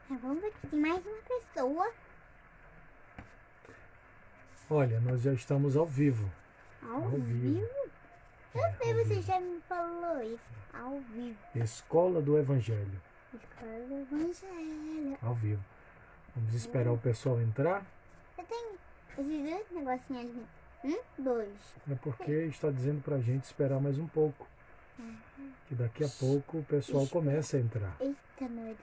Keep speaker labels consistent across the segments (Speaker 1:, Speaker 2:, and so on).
Speaker 1: Vamos ver que tem mais uma pessoa.
Speaker 2: Olha, nós já estamos ao vivo.
Speaker 1: Ao vivo? Eu sei,
Speaker 2: ao
Speaker 1: você
Speaker 2: vivo.
Speaker 1: já me falou isso. Ao vivo.
Speaker 2: Escola do Evangelho.
Speaker 1: Escola do Evangelho.
Speaker 2: Ao vivo. Vamos esperar o pessoal entrar.
Speaker 1: Eu tenho esses dois negocinhos ali. 2.
Speaker 2: É porque está dizendo pra gente esperar mais um pouco. Que daqui a pouco o pessoal começa a entrar.
Speaker 1: Eita, noido.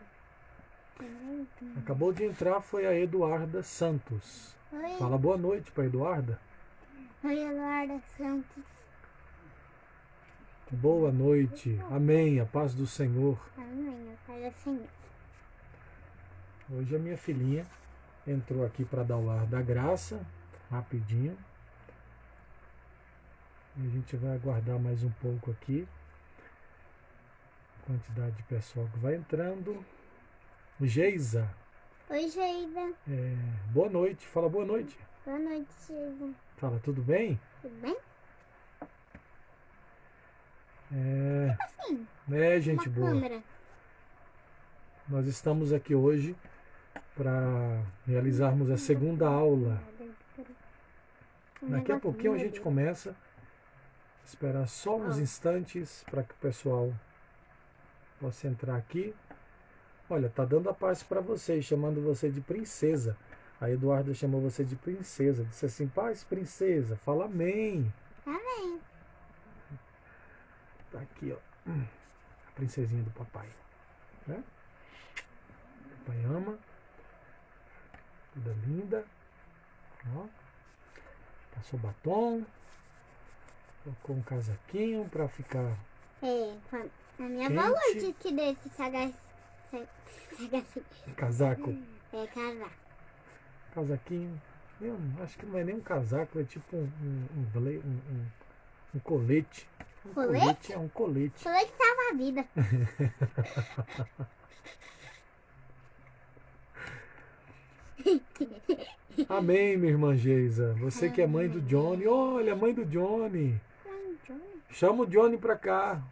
Speaker 2: Acabou de entrar foi a Eduarda Santos.
Speaker 1: Oi.
Speaker 2: Fala boa noite para Eduarda.
Speaker 1: Oi, Eduarda Santos.
Speaker 2: Boa noite. Amém. A paz do Senhor.
Speaker 1: Amém, eu quero Senhor.
Speaker 2: Hoje a minha filhinha entrou aqui para dar o ar da graça, rapidinho. E a gente vai aguardar mais um pouco aqui. Quantidade de pessoal que vai entrando. Geisa.
Speaker 1: Oi, Geida.
Speaker 2: Boa noite. Fala boa noite.
Speaker 1: Boa noite, Geida.
Speaker 2: Fala, tudo bem?
Speaker 1: Tudo bem? Assim,
Speaker 2: Gente
Speaker 1: uma
Speaker 2: boa.
Speaker 1: câmera.
Speaker 2: Nós estamos aqui hoje para realizarmos a segunda aula. Daqui a pouquinho a gente começa. Esperar só uns instantes para que o pessoal possa entrar aqui. Olha, tá dando a paz para vocês, chamando você de princesa. A Eduarda chamou você de princesa. Disse assim, paz, princesa. Fala amém.
Speaker 1: Amém.
Speaker 2: Tá aqui, ó. A princesinha do papai. Né? Papai ama. Toda linda. Ó. Passou batom. Colocou um casaquinho para ficar
Speaker 1: A minha
Speaker 2: quente.
Speaker 1: avó disse que desse
Speaker 2: Casaco.
Speaker 1: casar.
Speaker 2: Casaquinho. Eu acho que não é nem um casaco, é tipo um colete.
Speaker 1: Colete?
Speaker 2: É um colete.
Speaker 1: Falei que salva a vida.
Speaker 2: Amém, minha irmã Geisa. Você que é mãe do Johnny. Olha, mãe do Johnny. Chama o Johnny pra cá.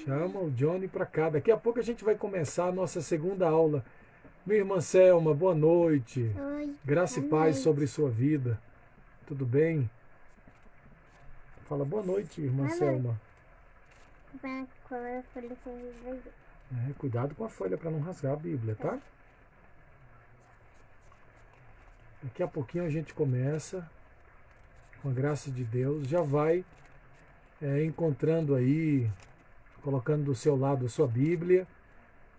Speaker 2: Chama o Johnny pra cá. Daqui a pouco a gente vai começar a nossa segunda aula. Minha irmã Selma, boa noite.
Speaker 1: Oi.
Speaker 2: Graça e
Speaker 1: Boa
Speaker 2: paz
Speaker 1: noite.
Speaker 2: sobre sua vida. Tudo bem? Fala boa noite, irmã
Speaker 1: Boa
Speaker 2: Selma.
Speaker 1: noite.
Speaker 2: Cuidado com a folha para não rasgar a Bíblia, tá? Daqui a pouquinho a gente começa, com a graça de Deus, já vai encontrando aí, colocando do seu lado a sua Bíblia,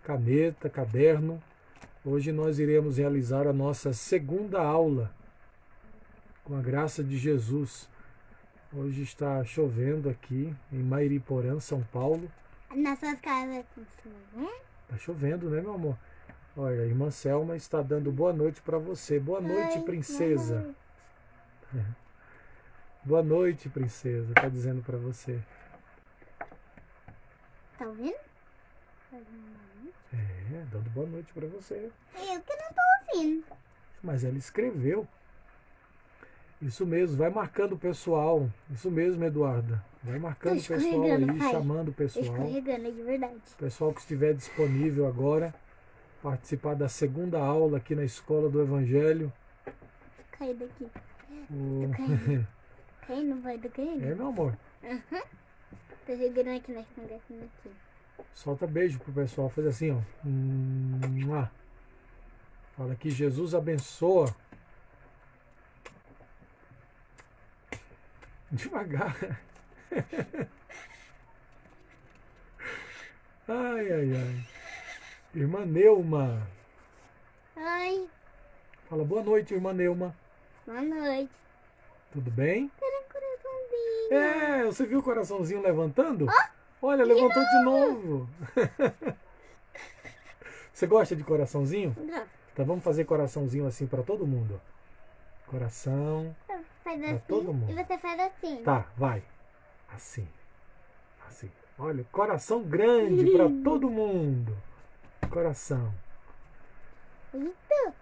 Speaker 2: caneta, caderno. Hoje nós iremos realizar a nossa segunda aula, com a graça de Jesus. Hoje está chovendo aqui em Mairiporã, São Paulo.
Speaker 1: Nas suas casas com chuva?
Speaker 2: Está chovendo, né, meu amor? Olha, a irmã Selma está dando boa noite para você. Boa noite,
Speaker 1: Oi,
Speaker 2: princesa.
Speaker 1: boa noite.
Speaker 2: Boa noite, princesa. Está dizendo para você.
Speaker 1: Tá ouvindo?
Speaker 2: Dando boa noite para você.
Speaker 1: Eu que não tô ouvindo.
Speaker 2: Mas ela escreveu. Isso mesmo, vai marcando o pessoal. Isso mesmo, Eduarda. Vai marcando o pessoal
Speaker 1: escorregando,
Speaker 2: aí,
Speaker 1: pai.
Speaker 2: chamando o
Speaker 1: Tô
Speaker 2: pessoal.
Speaker 1: escorregando, de verdade.
Speaker 2: O pessoal que estiver disponível agora, participar da segunda aula aqui na Escola do Evangelho.
Speaker 1: Cai daqui.
Speaker 2: O-
Speaker 1: Tô caindo. Caindo, vai, tô caindo.
Speaker 2: meu amor.
Speaker 1: Tô chegando aqui nós conversando aqui.
Speaker 2: Solta beijo pro pessoal. Faz assim, ó. Fala que Jesus abençoa. Devagar. Ai, ai, ai. Irmã Neuma.
Speaker 1: Oi,
Speaker 2: Fala boa noite, irmã Neuma.
Speaker 1: boa noite.
Speaker 2: Tudo bem?
Speaker 1: Cadê o coraçãozinho?
Speaker 2: Você viu o coraçãozinho levantando? Olha, levantou de novo. Você gosta de coraçãozinho?
Speaker 1: Não,
Speaker 2: Então vamos fazer coraçãozinho assim para todo mundo. Coração.
Speaker 1: faz
Speaker 2: Pra
Speaker 1: assim
Speaker 2: todo mundo.
Speaker 1: e você faz assim.
Speaker 2: Tá, vai. Assim. Assim. Olha, coração grande para todo mundo. Coração.
Speaker 1: Eita,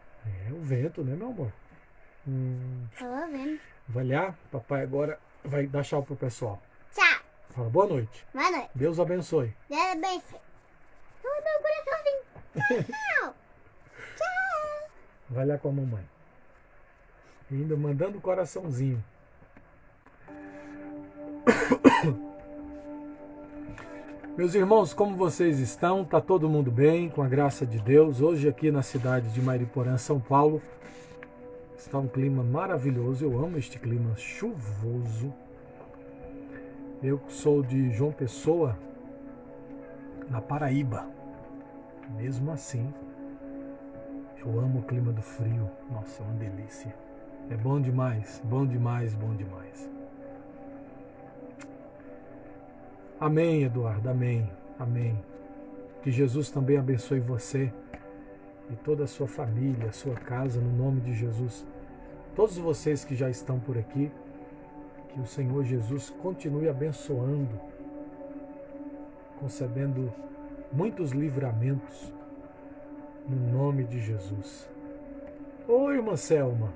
Speaker 2: O vento, né, meu amor?
Speaker 1: tô vendo.
Speaker 2: Vai lá, papai agora vai dar tchau pro pessoal.
Speaker 1: Tchau.
Speaker 2: Fala boa noite.
Speaker 1: Boa noite.
Speaker 2: Deus abençoe.
Speaker 1: Deus abençoe. Eu dou o coraçãozinho. Tchau.
Speaker 2: Vai lá com a mamãe. E ainda mandando o coraçãozinho. Meus irmãos, como vocês estão? Tá todo mundo bem, com a graça de Deus? Hoje aqui na cidade de Mariporã, São Paulo, está um clima maravilhoso. Eu amo este clima chuvoso. Eu sou de João Pessoa, na Paraíba. Mesmo assim, eu amo o clima do frio. Nossa, é uma delícia. É bom demais, bom demais, bom demais. Amém, Eduardo, amém, amém. Que Jesus também abençoe você e toda a sua família, a sua casa, no nome de Jesus. Todos vocês que já estão por aqui, que o Senhor Jesus continue abençoando, concedendo muitos livramentos, no nome de Jesus. Oi, irmã Selma.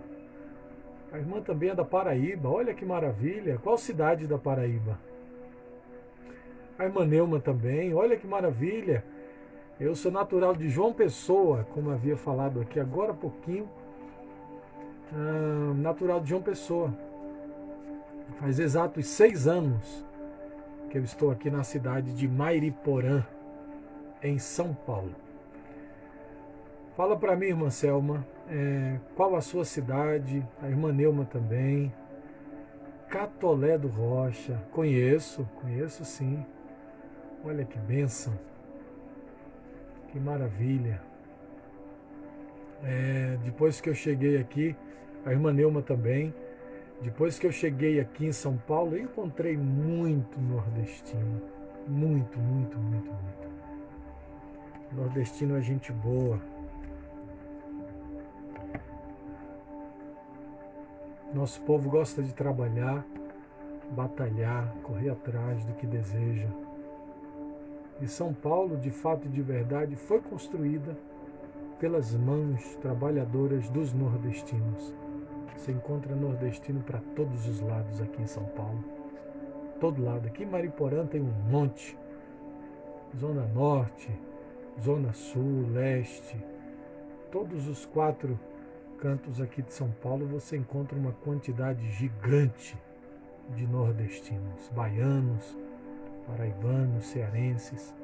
Speaker 2: A irmã também é da Paraíba, olha que maravilha. Qual cidade da Paraíba? A irmã Neuma também, olha que maravilha. Eu sou natural de João Pessoa, como havia falado aqui agora há pouquinho. Natural de João Pessoa. Faz exatos 6 anos que eu estou aqui na cidade de Mariporã, em São Paulo. Fala para mim, irmã Selma, qual a sua cidade? A irmã Neuma também. Catolé do Rocha, conheço sim. Olha que bênção, que maravilha. Depois que eu cheguei aqui, a irmã Neuma também, depois que eu cheguei aqui em São Paulo, eu encontrei muito nordestino, muito. Nordestino é gente boa. Nosso povo gosta de trabalhar, batalhar, correr atrás do que deseja. E São Paulo, de fato e de verdade, foi construída pelas mãos trabalhadoras dos nordestinos. Você encontra nordestino para todos os lados aqui em São Paulo. Todo lado. Aqui em Mariporã tem um monte. Zona Norte, Zona Sul, Leste. Todos os 4 cantos aqui de São Paulo você encontra uma quantidade gigante de nordestinos, baianos, paraibanos, cearenses,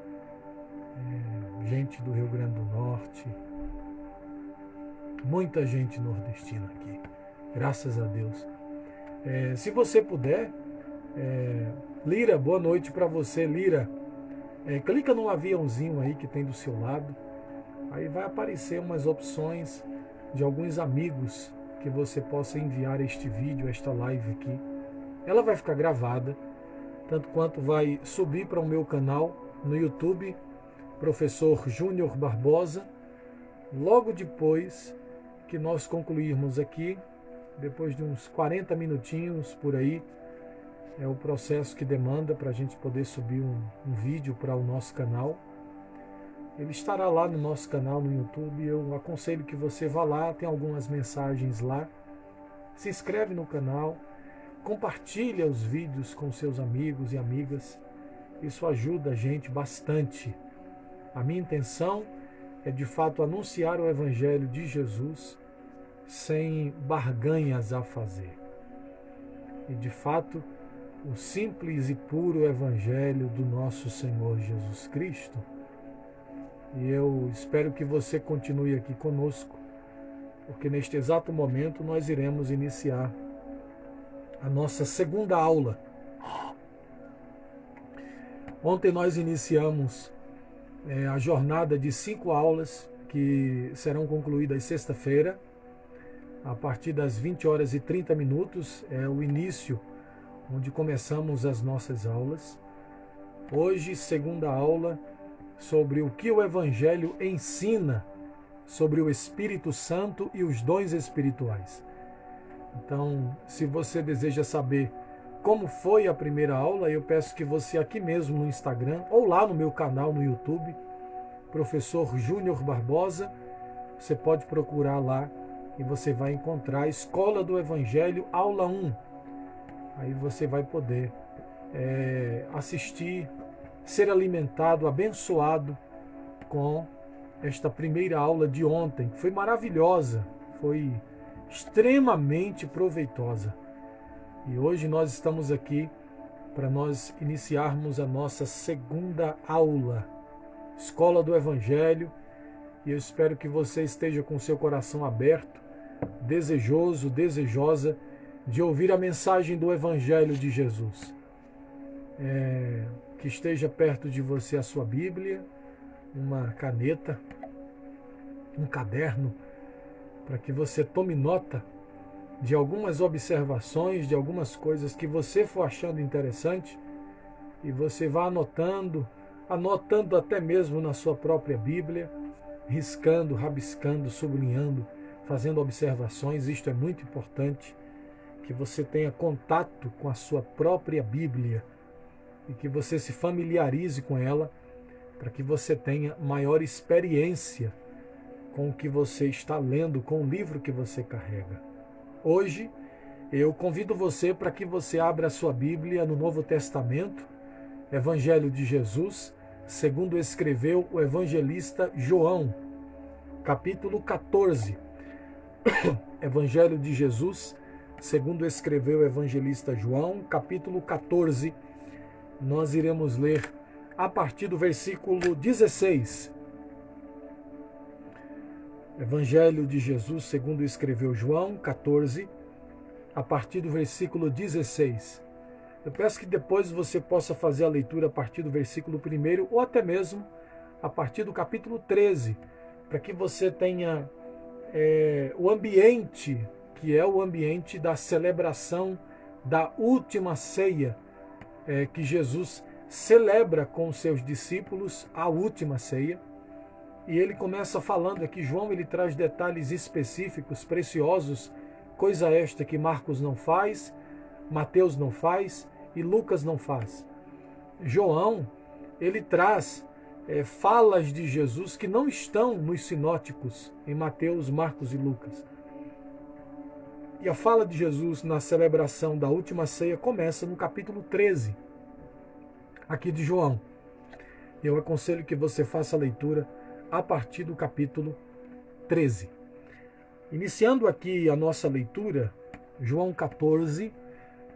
Speaker 2: gente do Rio Grande do Norte, muita gente nordestina aqui, graças a Deus. Se você puder, Lira, boa noite para você, Lira. Clica no aviãozinho aí que tem do seu lado, aí vai aparecer umas opções de alguns amigos que você possa enviar este vídeo, esta live aqui. Ela vai ficar gravada, tanto quanto vai subir para o meu canal no YouTube, Professor Júnior Barbosa. Logo depois que nós concluirmos aqui, depois de uns 40 minutinhos por aí, é o processo que demanda para a gente poder subir um vídeo para o nosso canal. Ele estará lá no nosso canal no YouTube. Eu aconselho que você vá lá, tem algumas mensagens lá. Se inscreve no canal, compartilha os vídeos com seus amigos e amigas. Isso ajuda a gente bastante. A minha intenção é de fato anunciar o Evangelho de Jesus sem barganhas a fazer. E de fato, o simples e puro Evangelho do nosso Senhor Jesus Cristo. E eu espero que você continue aqui conosco, porque neste exato momento nós iremos iniciar a nossa segunda aula. Ontem nós iniciamos a jornada de 5 aulas que serão concluídas sexta-feira, a partir das 20h30, é o início onde começamos as nossas aulas. Hoje, segunda aula, sobre o que o Evangelho ensina sobre o Espírito Santo e os dons espirituais. Então, se você deseja saber como foi a primeira aula, eu peço que você aqui mesmo no Instagram ou lá no meu canal no YouTube, Professor Júnior Barbosa, você pode procurar lá e você vai encontrar a Escola do Evangelho, aula 1. Aí você vai poder assistir, ser alimentado, abençoado com esta primeira aula de ontem, que foi maravilhosa. foi extremamente proveitosa. E hoje nós estamos aqui para nós iniciarmos a nossa segunda aula, Escola do Evangelho, e eu espero que você esteja com seu coração aberto, desejoso, desejosa de ouvir a mensagem do Evangelho de Jesus. Que esteja perto de você a sua Bíblia, uma caneta, um caderno, para que você tome nota de algumas observações, de algumas coisas que você for achando interessante, e você vá anotando até mesmo na sua própria Bíblia, riscando, rabiscando, sublinhando, fazendo observações. Isto é muito importante, que você tenha contato com a sua própria Bíblia e que você se familiarize com ela, para que você tenha maior experiência com o que você está lendo, com o livro que você carrega. Hoje, eu convido você para que você abra a sua Bíblia no Novo Testamento, Evangelho de Jesus, segundo escreveu o evangelista João, capítulo 14. Evangelho de Jesus, segundo escreveu o evangelista João, capítulo 14. Nós iremos ler a partir do versículo 16. Evangelho de Jesus, segundo escreveu João, 14, a partir do versículo 16. Eu peço que depois você possa fazer a leitura a partir do versículo 1 ou até mesmo a partir do capítulo 13, para que você tenha o ambiente, que é o ambiente da celebração da última ceia, que Jesus celebra com os seus discípulos, a última ceia. E ele começa falando aqui, João, ele traz detalhes específicos, preciosos, coisa esta que Marcos não faz, Mateus não faz e Lucas não faz. João, ele traz falas de Jesus que não estão nos sinóticos, em Mateus, Marcos e Lucas. E a fala de Jesus na celebração da última ceia começa no capítulo 13, aqui de João. Eu aconselho que você faça a leitura a partir do capítulo 13. Iniciando aqui a nossa leitura, João 14,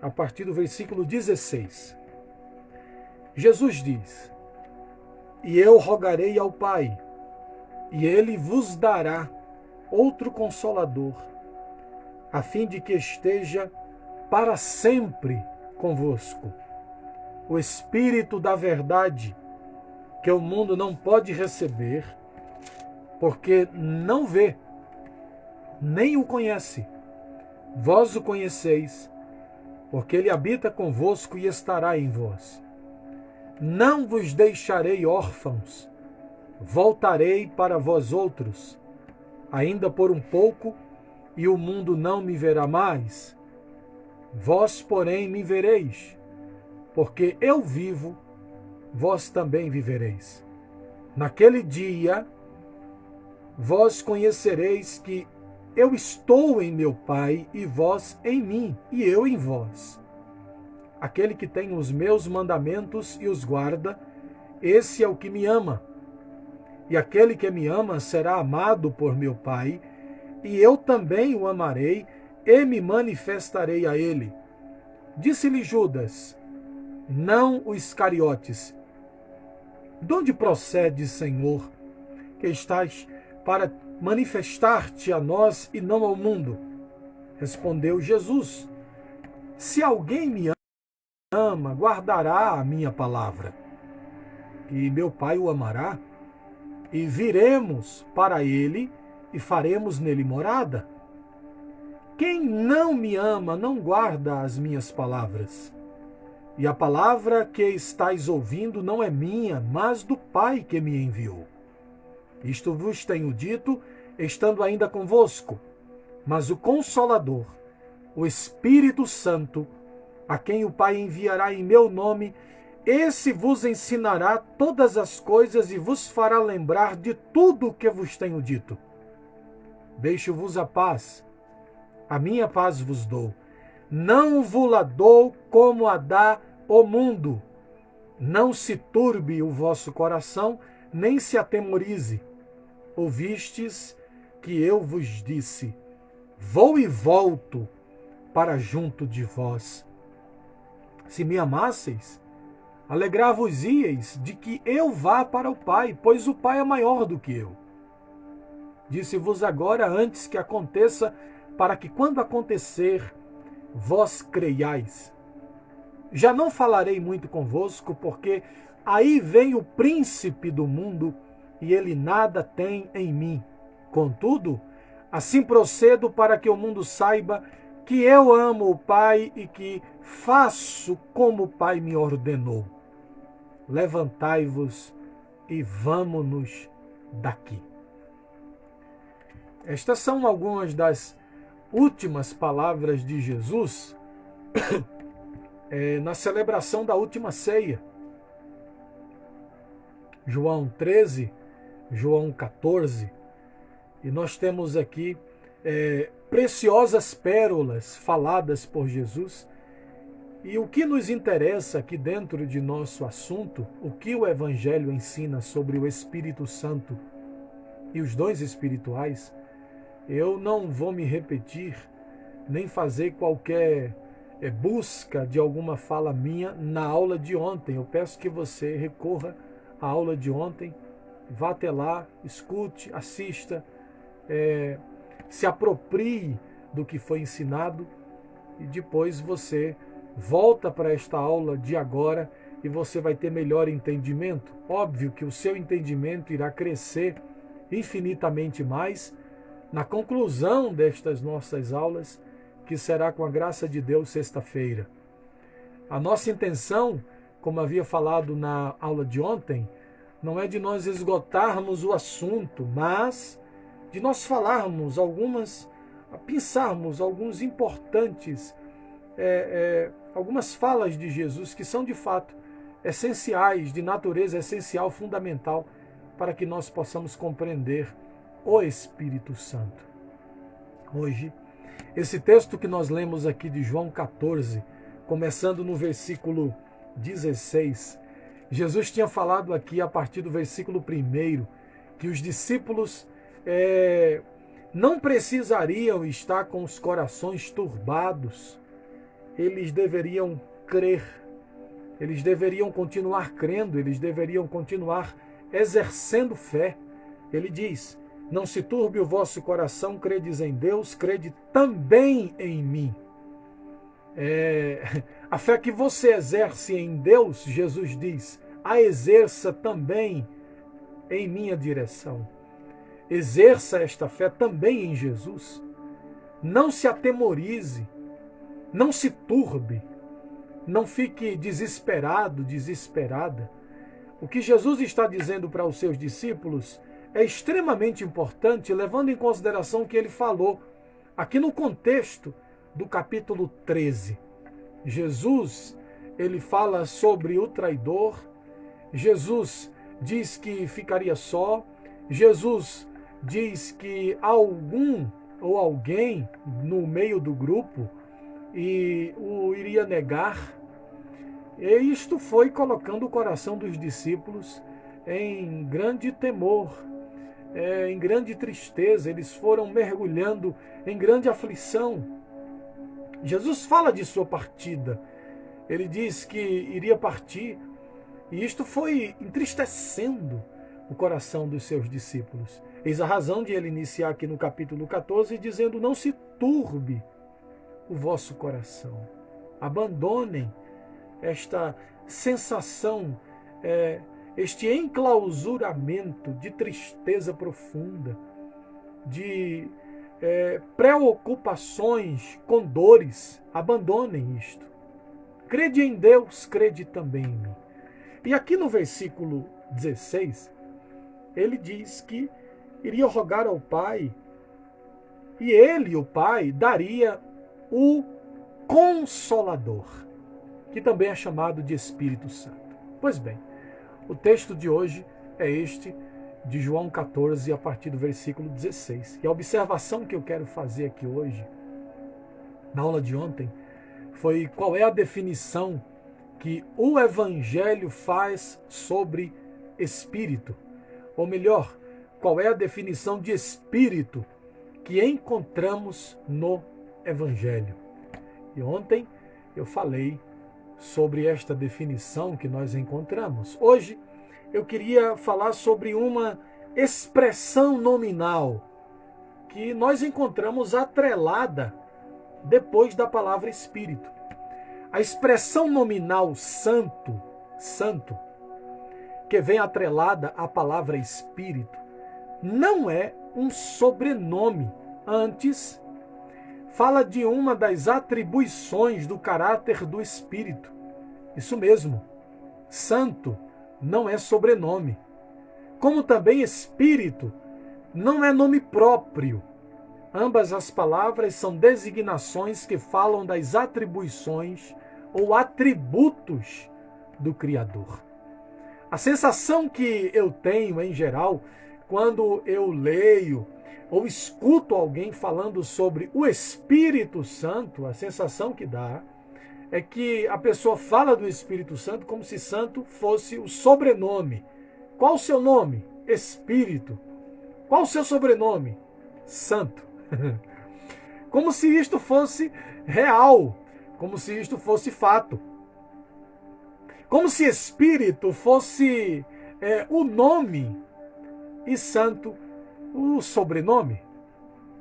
Speaker 2: a partir do versículo 16. Jesus diz: E eu rogarei ao Pai, e ele vos dará outro Consolador, a fim de que esteja para sempre convosco. O Espírito da verdade, que o mundo não pode receber, porque não vê, nem o conhece. Vós o conheceis, porque ele habita convosco e estará em vós. Não vos deixarei órfãos, voltarei para vós outros, ainda por um pouco, e o mundo não me verá mais. Vós, porém, me vereis, porque eu vivo, vós também vivereis. Naquele dia, vós conhecereis que eu estou em meu Pai, e vós em mim, e eu em vós. Aquele que tem os meus mandamentos e os guarda, esse é o que me ama. E aquele que me ama será amado por meu Pai, e eu também o amarei e me manifestarei a ele. Disse-lhe Judas, não o Iscariotes: De onde procede, Senhor, que estás para manifestar-te a nós e não ao mundo? Respondeu Jesus: Se alguém me ama, guardará a minha palavra, e meu Pai o amará, e viremos para ele e faremos nele morada. Quem não me ama não guarda as minhas palavras. E a palavra que estáis ouvindo não é minha, mas do Pai que me enviou. Isto vos tenho dito, estando ainda convosco. Mas o Consolador, o Espírito Santo, a quem o Pai enviará em meu nome, esse vos ensinará todas as coisas e vos fará lembrar de tudo o que vos tenho dito. Deixo-vos a paz, a minha paz vos dou. Não vos-la dou como a dá o mundo. Não se turbe o vosso coração, nem se atemorize. Ouvistes que eu vos disse, vou e volto para junto de vós. Se me amasseis, alegrar-vos-íeis de que eu vá para o Pai, pois o Pai é maior do que eu. Disse-vos agora antes que aconteça, para que quando acontecer, vós creiais. Já não falarei muito convosco, porque aí vem o príncipe do mundo, e ele nada tem em mim. Contudo, assim procedo para que o mundo saiba que eu amo o Pai e que faço como o Pai me ordenou. Levantai-vos e vamo-nos daqui. Estas são algumas das últimas palavras de Jesus na celebração da última ceia. João 13, João 14. E nós temos aqui preciosas pérolas faladas por Jesus. E o que nos interessa aqui dentro de nosso assunto, o que o Evangelho ensina sobre o Espírito Santo e os dons espirituais, eu não vou me repetir, nem fazer qualquer busca de alguma fala minha na aula de ontem. Eu peço que você recorra à aula de ontem, vá até lá, escute, assista, se aproprie do que foi ensinado e depois você volta para esta aula de agora e você vai ter melhor entendimento. Óbvio que o seu entendimento irá crescer infinitamente mais na conclusão destas nossas aulas, que será com a graça de Deus sexta-feira. A nossa intenção, como havia falado na aula de ontem, não é de nós esgotarmos o assunto, mas de nós falarmos pensarmos alguns importantes, algumas falas de Jesus que são de fato essenciais, de natureza essencial, fundamental, para que nós possamos compreender o Espírito Santo. Hoje, esse texto que nós lemos aqui de João 14, começando no versículo 16, Jesus tinha falado aqui a partir do versículo 1 que os discípulos não precisariam estar com os corações turbados, eles deveriam crer, eles deveriam continuar crendo, eles deveriam continuar exercendo fé. Ele diz: não se turbe o vosso coração, credes em Deus, crede também em mim. A fé que você exerce em Deus, Jesus diz, a exerça também em minha direção. Exerça esta fé também em Jesus. Não se atemorize, não se turbe, não fique desesperado, desesperada. O que Jesus está dizendo para os seus discípulos é extremamente importante, levando em consideração o que ele falou aqui no contexto do capítulo 13. Jesus, ele fala sobre o traidor, Jesus diz que ficaria só, Jesus diz que algum ou alguém no meio do grupo o iria negar. E isto foi colocando o coração dos discípulos em grande temor, em grande tristeza. Eles foram mergulhando em grande aflição. Jesus fala de sua partida. Ele diz que iria partir, e isto foi entristecendo o coração dos seus discípulos. Eis a razão de ele iniciar aqui no capítulo 14 dizendo: não se turbe o vosso coração. Abandonem esta sensação, este enclausuramento de tristeza profunda, de preocupações com dores. Abandonem isto. Crede em Deus, crede também em mim. E aqui no versículo 16, ele diz que iria rogar ao Pai, e ele, o Pai, daria o Consolador, que também é chamado de Espírito Santo. Pois bem, o texto de hoje é este, de João 14, a partir do versículo 16. E a observação que eu quero fazer aqui hoje, na aula de ontem, foi qual é a definição que o Evangelho faz sobre Espírito. Ou melhor, qual é a definição de Espírito que encontramos no Evangelho. E ontem eu falei sobre esta definição que nós encontramos. Hoje eu queria falar sobre uma expressão nominal que nós encontramos atrelada depois da palavra Espírito. A expressão nominal santo, santo, que vem atrelada à palavra Espírito, não é um sobrenome. Antes, fala de uma das atribuições do caráter do Espírito. Isso mesmo, santo não é sobrenome. Como também Espírito não é nome próprio. Ambas as palavras são designações que falam das atribuições ou atributos do Criador. A sensação que eu tenho, em geral, quando eu leio ou escuto alguém falando sobre o Espírito Santo, a sensação que dá é que a pessoa fala do Espírito Santo como se santo fosse o sobrenome. Qual o seu nome? Espírito. Qual o seu sobrenome? Santo. Como se isto fosse real, como se isto fosse fato. Como se Espírito fosse o nome e santo o sobrenome.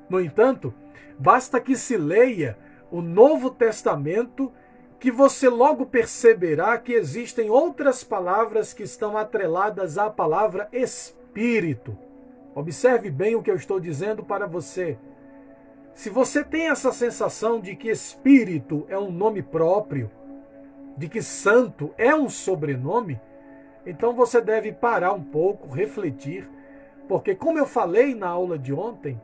Speaker 2: No entanto, basta que se leia o Novo Testamento que você logo perceberá que existem outras palavras que estão atreladas à palavra Espírito. Observe bem o que eu estou dizendo para você. Se você tem essa sensação de que Espírito é um nome próprio, de que Santo é um sobrenome, então você deve parar um pouco, refletir, porque como eu falei na aula de ontem,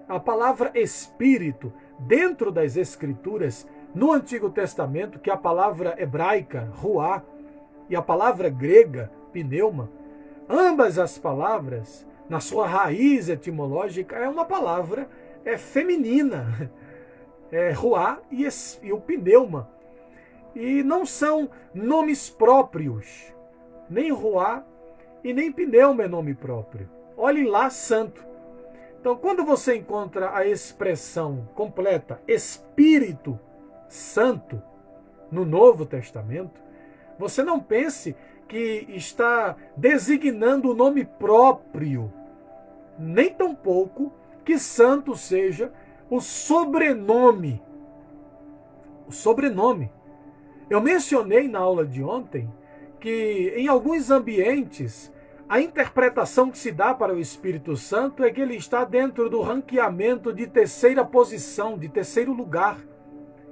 Speaker 2: a palavra Espírito, dentro das Escrituras, no Antigo Testamento, que é a palavra hebraica, ruá, e a palavra grega, pneuma, ambas as palavras, na sua raiz etimológica, é uma palavra feminina, ruá e o pneuma. E não são nomes próprios, nem ruá e nem pneuma é nome próprio. Olhe lá, santo. Então, quando você encontra a expressão completa Espírito Santo no Novo Testamento, você não pense que está designando o nome próprio, nem tampouco que santo seja o sobrenome. O sobrenome. Eu mencionei na aula de ontem que em alguns ambientes a interpretação que se dá para o Espírito Santo é que ele está dentro do ranqueamento de terceira posição, de terceiro lugar.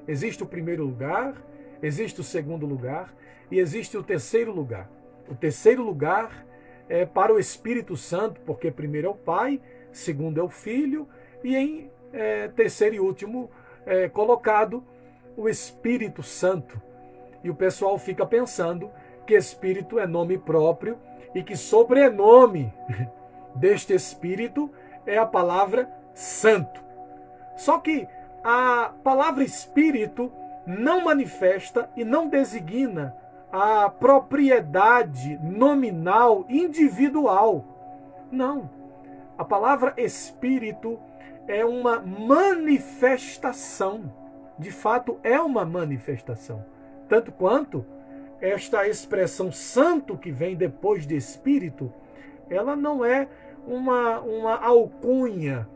Speaker 2: Existe o primeiro lugar, existe o segundo lugar e existe o terceiro lugar. O terceiro lugar é para o Espírito Santo, porque primeiro é o Pai, segundo é o Filho e em terceiro e último colocado o Espírito Santo. E o pessoal fica pensando que Espírito é nome próprio e que sobrenome deste Espírito é a palavra Santo. Só que a palavra Espírito não manifesta e não designa a propriedade nominal individual. Não. A palavra Espírito é uma manifestação. De fato, é uma manifestação. Tanto quanto esta expressão santo que vem depois de Espírito, ela não é uma alcunha,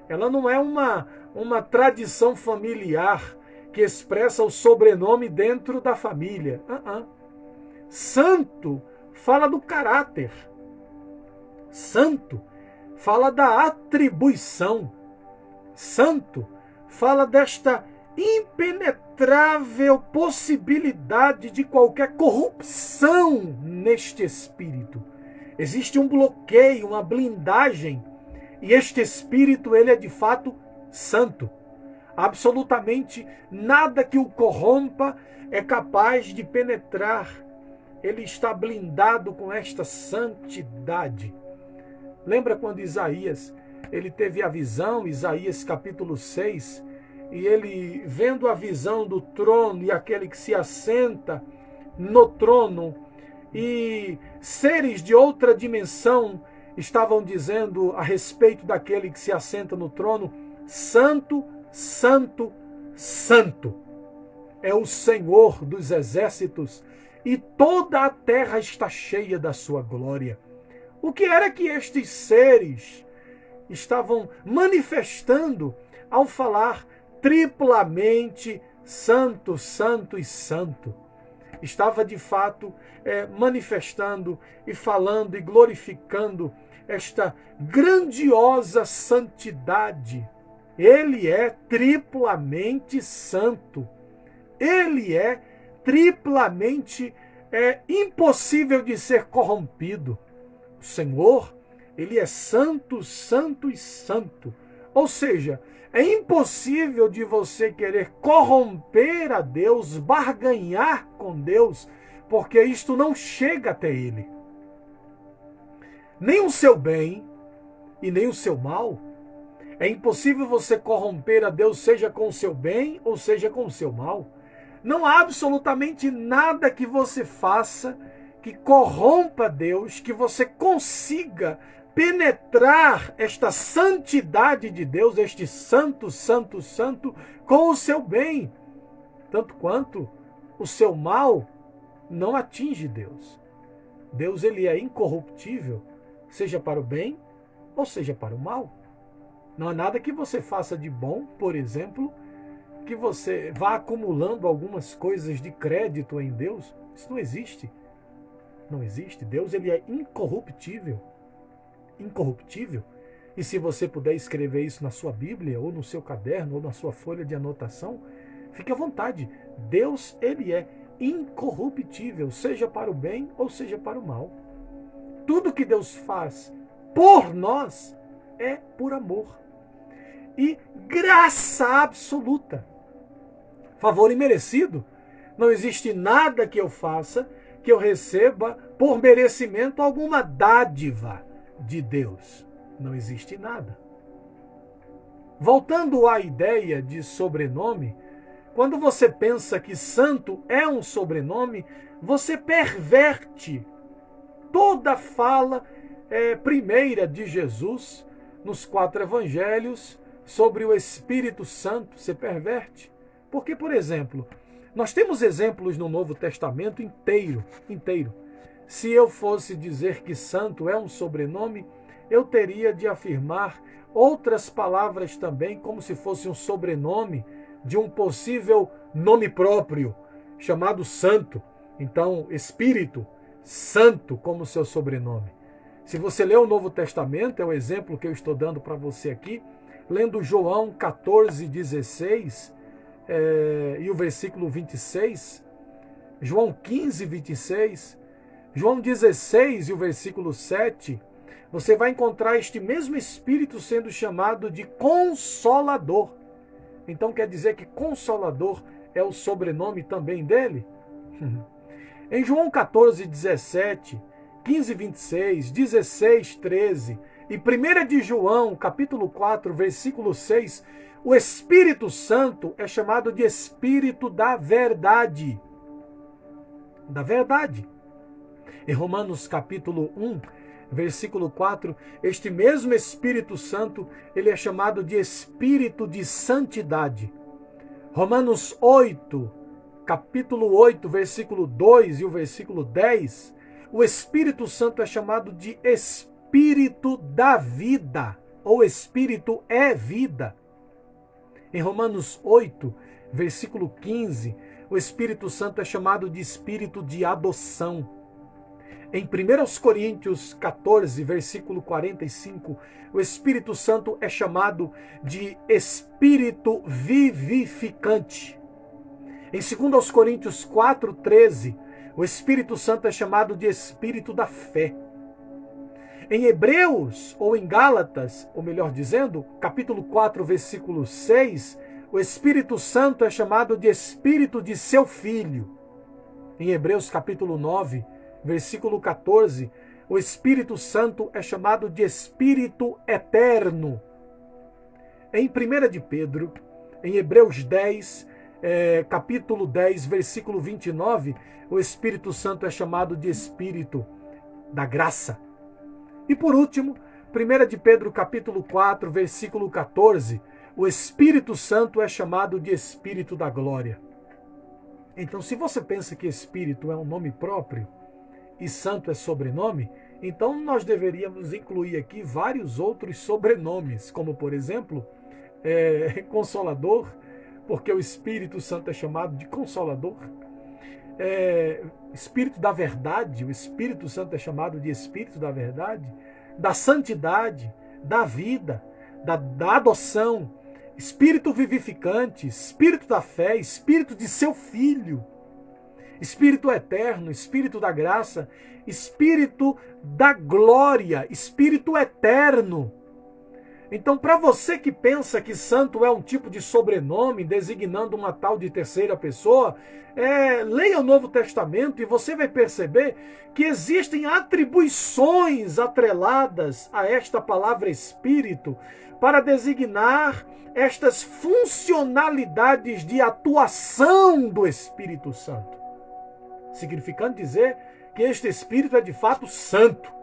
Speaker 2: ela não é uma tradição familiar que expressa o sobrenome dentro da família. Santo fala do caráter. Santo fala da atribuição. Santo fala desta impenetrável possibilidade de qualquer corrupção neste espírito. Existe um bloqueio, uma blindagem, e este espírito, ele é de fato santo. Absolutamente nada que o corrompa é capaz de penetrar. Ele está blindado com esta santidade. Lembra quando Isaías, ele teve a visão, Isaías capítulo 6, e ele, vendo a visão do trono e aquele que se assenta no trono, e seres de outra dimensão estavam dizendo a respeito daquele que se assenta no trono: santo, santo, santo é o Senhor dos exércitos, e toda a terra está cheia da sua glória. O que era que estes seres estavam manifestando ao falar triplamente santo, santo e santo? Estava de fato manifestando e falando e glorificando esta grandiosa santidade. Ele é triplamente santo. Ele é triplamente impossível de ser corrompido. O Senhor, ele é santo, santo e santo. Ou seja, é impossível de você querer corromper a Deus, barganhar com Deus, porque isto não chega até ele. Nem o seu bem e nem o seu mal. É impossível você corromper a Deus, seja com o seu bem ou seja com o seu mal. Não há absolutamente nada que você faça que corrompa Deus, que você consiga penetrar esta santidade de Deus, este santo, santo, santo, com o seu bem. Tanto quanto o seu mal não atinge Deus. Deus, ele é incorruptível, seja para o bem ou seja para o mal. Não há nada que você faça de bom, por exemplo, que você vá acumulando algumas coisas de crédito em Deus. Isso não existe. Não existe. Deus, ele é incorruptível. Incorruptível. E se você puder escrever isso na sua Bíblia, ou no seu caderno, ou na sua folha de anotação, fique à vontade. Deus, ele é incorruptível, seja para o bem ou seja para o mal. Tudo que Deus faz por nós é por amor. E graça absoluta. Favor imerecido. Não existe nada que eu faça que eu receba por merecimento alguma dádiva de Deus. Não existe nada. Voltando à ideia de sobrenome, quando você pensa que santo é um sobrenome, você perverte toda a fala primeira de Jesus nos 4 evangelhos sobre o Espírito Santo. Você perverte. Porque, por exemplo, nós temos exemplos no Novo Testamento inteiro. Se eu fosse dizer que santo é um sobrenome, eu teria de afirmar outras palavras também, como se fosse um sobrenome de um possível nome próprio, chamado santo. Então, Espírito Santo como seu sobrenome. Se você ler o Novo Testamento, é o exemplo que eu estou dando para você aqui, lendo João 14:16, e o versículo 26, João 15:26, João 16 e o versículo 7, você vai encontrar este mesmo Espírito sendo chamado de Consolador. Então quer dizer que Consolador é o sobrenome também dele? Em João 14:17, 15:26, 16:13 e 1 de João, capítulo 4, versículo 6, o Espírito Santo é chamado de Espírito da Verdade. Da verdade. Em Romanos capítulo 1, versículo 4, este mesmo Espírito Santo, ele é chamado de Espírito de Santidade. Romanos 8, capítulo 8, versículo 2 e o versículo 10, o Espírito Santo é chamado de Espírito da Vida, ou Espírito é vida. Em Romanos 8, versículo 15, o Espírito Santo é chamado de Espírito de adoção. Em 1 Coríntios 14, versículo 45, o Espírito Santo é chamado de Espírito vivificante. Em 2 Coríntios 4, 13, o Espírito Santo é chamado de Espírito da fé. Em Hebreus, ou em Gálatas, ou melhor dizendo, capítulo 4, versículo 6, o Espírito Santo é chamado de Espírito de seu Filho. Em Hebreus, capítulo 9, versículo 14, o Espírito Santo é chamado de Espírito Eterno. Em 1 de Pedro, em Hebreus 10, capítulo 10, versículo 29, o Espírito Santo é chamado de Espírito da Graça. E por último, 1 de Pedro capítulo 4, versículo 14, o Espírito Santo é chamado de Espírito da Glória. Então, se você pensa que Espírito é um nome próprio e Santo é sobrenome, então nós deveríamos incluir aqui vários outros sobrenomes, como, por exemplo, Consolador, porque o Espírito Santo é chamado de Consolador. Espírito da Verdade, o Espírito Santo é chamado de Espírito da Verdade, da Santidade, da Vida, da Adoção, Espírito Vivificante, Espírito da Fé, Espírito de seu Filho, Espírito Eterno, Espírito da Graça, Espírito da Glória, Espírito Eterno. Então, para você que pensa que santo é um tipo de sobrenome designando uma tal de terceira pessoa, leia o Novo Testamento e você vai perceber que existem atribuições atreladas a esta palavra Espírito para designar estas funcionalidades de atuação do Espírito Santo. Significando dizer que este Espírito é de fato santo.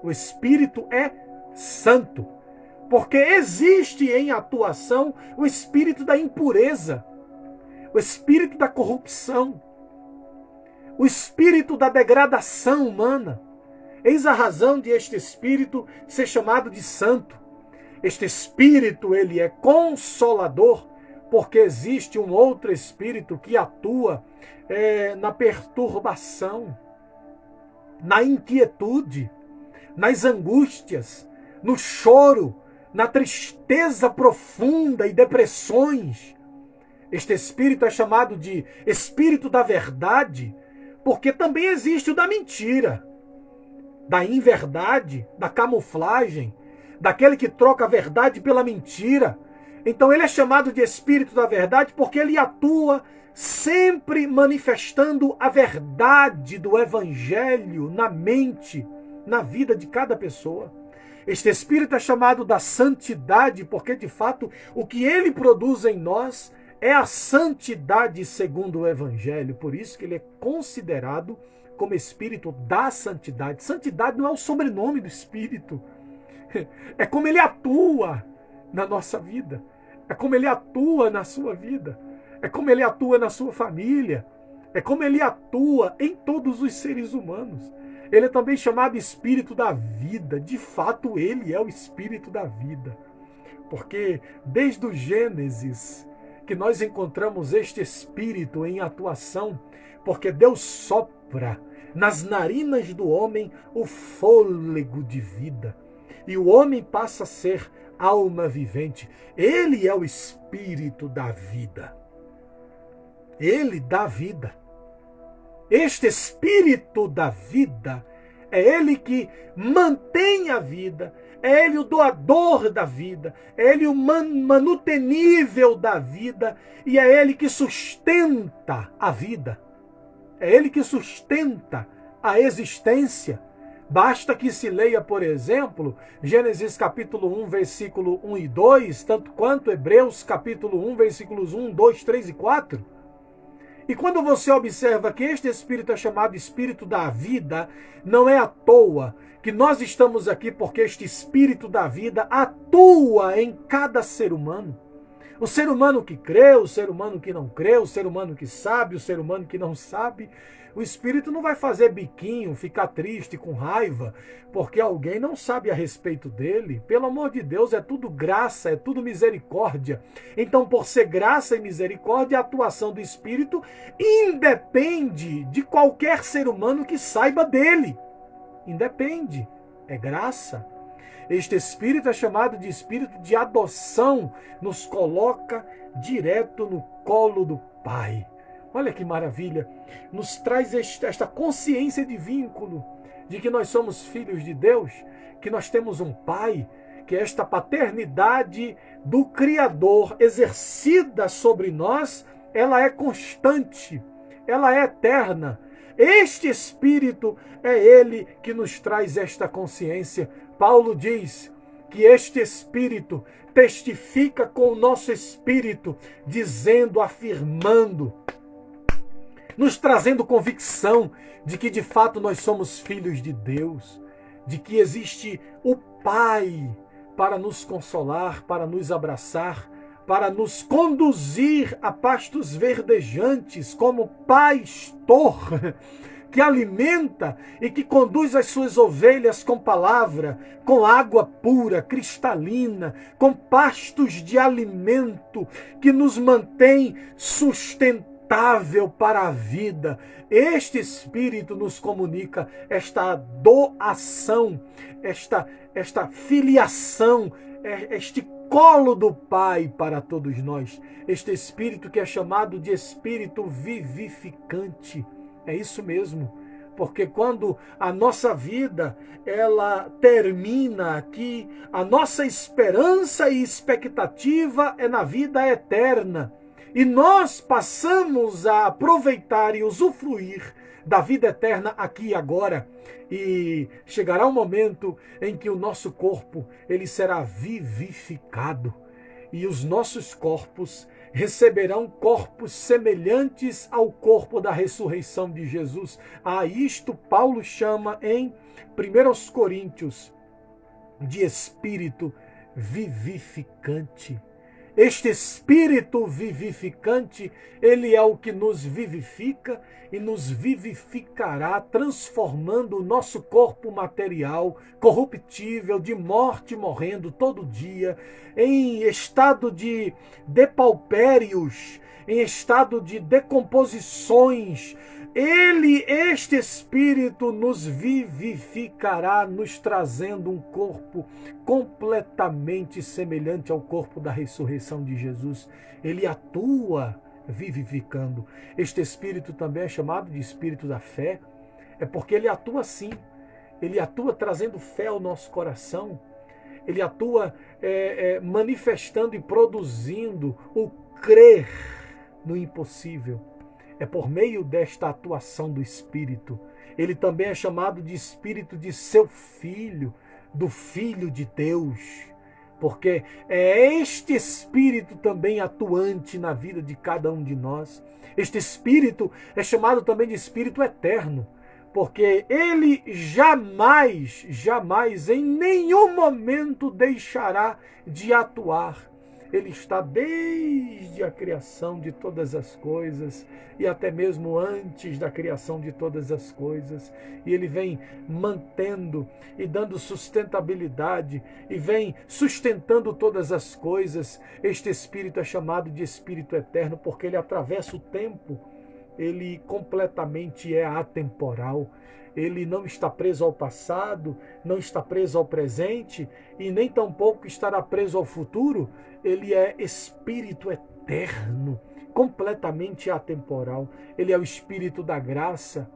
Speaker 2: O Espírito é santo. Porque existe em atuação o espírito da impureza, o espírito da corrupção, o espírito da degradação humana. Eis a razão de este espírito ser chamado de santo. Este espírito, ele é consolador, porque existe um outro espírito que atua na perturbação, na inquietude, nas angústias, no choro, na tristeza profunda e depressões. Este espírito é chamado de Espírito da Verdade, porque também existe o da mentira, da inverdade, da camuflagem, daquele que troca a verdade pela mentira. Então ele é chamado de Espírito da Verdade porque ele atua sempre manifestando a verdade do Evangelho na mente, na vida de cada pessoa. Este Espírito é chamado da Santidade, porque de fato o que ele produz em nós é a santidade segundo o Evangelho. Por isso que ele é considerado como Espírito da Santidade. Santidade não é o sobrenome do Espírito. É como ele atua na nossa vida. É como ele atua na sua vida. É como ele atua na sua família. É como ele atua em todos os seres humanos. Ele é também chamado Espírito da Vida. De fato, ele é o Espírito da vida. Porque desde o Gênesis que nós encontramos este Espírito em atuação, porque Deus sopra nas narinas do homem o fôlego de vida. E o homem passa a ser alma vivente. Ele é o Espírito da vida. Ele dá vida. Este Espírito da vida é ele que mantém a vida, é ele o doador da vida, é ele o manutenível da vida e é ele que sustenta a vida. É ele que sustenta a existência. Basta que se leia, por exemplo, Gênesis capítulo 1, versículo 1 e 2, tanto quanto Hebreus capítulo 1, versículos 1, 2, 3 e 4. E quando você observa que este Espírito é chamado Espírito da Vida, não é à toa que nós estamos aqui, porque este Espírito da Vida atua em cada ser humano. O ser humano que crê, o ser humano que não crê, o ser humano que sabe, o ser humano que não sabe. O Espírito não vai fazer biquinho, ficar triste, com raiva, porque alguém não sabe a respeito dele. Pelo amor de Deus, é tudo graça, é tudo misericórdia. Então, por ser graça e misericórdia, a atuação do Espírito independe de qualquer ser humano que saiba dele. Independe. É graça. Este Espírito é chamado de Espírito de adoção, nos coloca direto no colo do Pai. Olha que maravilha, nos traz esta consciência de vínculo, de que nós somos filhos de Deus, que nós temos um Pai, que esta paternidade do Criador exercida sobre nós, ela é constante, ela é eterna. Este Espírito é ele que nos traz esta consciência. Paulo diz que este Espírito testifica com o nosso espírito, dizendo, afirmando, nos trazendo convicção de que de fato nós somos filhos de Deus, de que existe o Pai para nos consolar, para nos abraçar, para nos conduzir a pastos verdejantes, como pastor que alimenta e que conduz as suas ovelhas com palavra, com água pura, cristalina, com pastos de alimento que nos mantém sustentável para a vida. Este Espírito nos comunica esta doação, esta filiação, este colo do Pai para todos nós. Este Espírito que é chamado de Espírito vivificante. É isso mesmo, porque quando a nossa vida ela termina aqui, a nossa esperança e expectativa é na vida eterna. E nós passamos a aproveitar e usufruir da vida eterna aqui e agora. E chegará um momento em que o nosso corpo ele será vivificado. E os nossos corpos receberão corpos semelhantes ao corpo da ressurreição de Jesus. A isto Paulo chama em 1 Coríntios de espírito vivificante. Este espírito vivificante, ele é o que nos vivifica e nos vivificará, transformando o nosso corpo material, corruptível, de morte morrendo todo dia, em estado de depaupérios, em estado de decomposições. Este Espírito nos vivificará, nos trazendo um corpo completamente semelhante ao corpo da ressurreição de Jesus. Ele atua vivificando. Este Espírito também é chamado de Espírito da fé, é porque ele atua assim. Ele atua trazendo fé ao nosso coração. Ele atua manifestando e produzindo o crer no impossível. É por meio desta atuação do Espírito. Ele também é chamado de Espírito de seu Filho, do Filho de Deus. Porque é este Espírito também atuante na vida de cada um de nós. Este Espírito é chamado também de Espírito eterno. Porque ele jamais, em nenhum momento deixará de atuar. Ele está desde a criação de todas as coisas e até mesmo antes da criação de todas as coisas. E ele vem mantendo e dando sustentabilidade e vem sustentando todas as coisas. Este Espírito é chamado de Espírito eterno porque ele atravessa o tempo. Ele completamente é atemporal. Ele não está preso ao passado, não está preso ao presente e nem tampouco estará preso ao futuro. Ele é Espírito eterno, completamente atemporal. Ele é o Espírito da graça,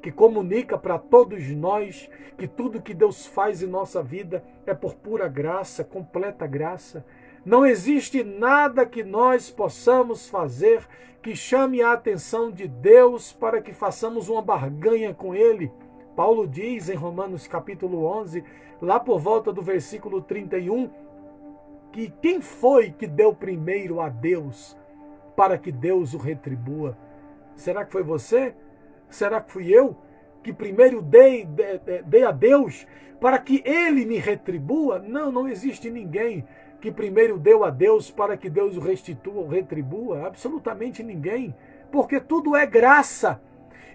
Speaker 2: que comunica para todos nós que tudo que Deus faz em nossa vida é por pura graça, completa graça. Não existe nada que nós possamos fazer que chame a atenção de Deus para que façamos uma barganha com Ele. Paulo diz em Romanos capítulo 11, lá por volta do versículo 31, que quem foi que deu primeiro a Deus para que Deus o retribua? Será que foi você? Será que fui eu que primeiro dei a Deus para que Ele me retribua? Não, não existe ninguém que primeiro deu a Deus para que Deus o restitua ou retribua. Absolutamente ninguém. Porque tudo é graça.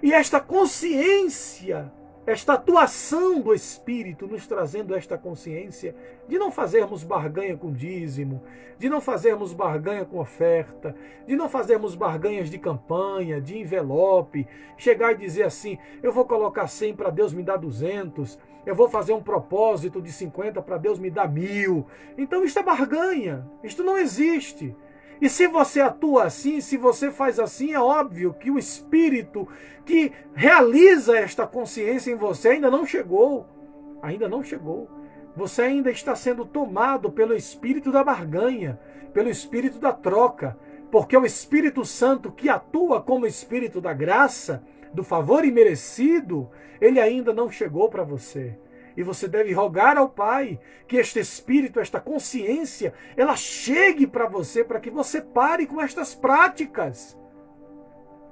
Speaker 2: E esta consciência, esta atuação do Espírito nos trazendo esta consciência de não fazermos barganha com dízimo, de não fazermos barganha com oferta, de não fazermos barganhas de campanha, de envelope, chegar e dizer assim, eu vou colocar 100 para Deus me dar 200, eu vou fazer um propósito de 50 para Deus me dar 1000. Então isto é barganha, isto não existe. E se você atua assim, se você faz assim, é óbvio que o Espírito que realiza esta consciência em você ainda não chegou. Ainda não chegou. Você ainda está sendo tomado pelo Espírito da barganha, pelo Espírito da troca. Porque o Espírito Santo que atua como Espírito da graça, do favor imerecido, ele ainda não chegou para você. E você deve rogar ao Pai que este Espírito, esta consciência, ela chegue para você, para que você pare com estas práticas.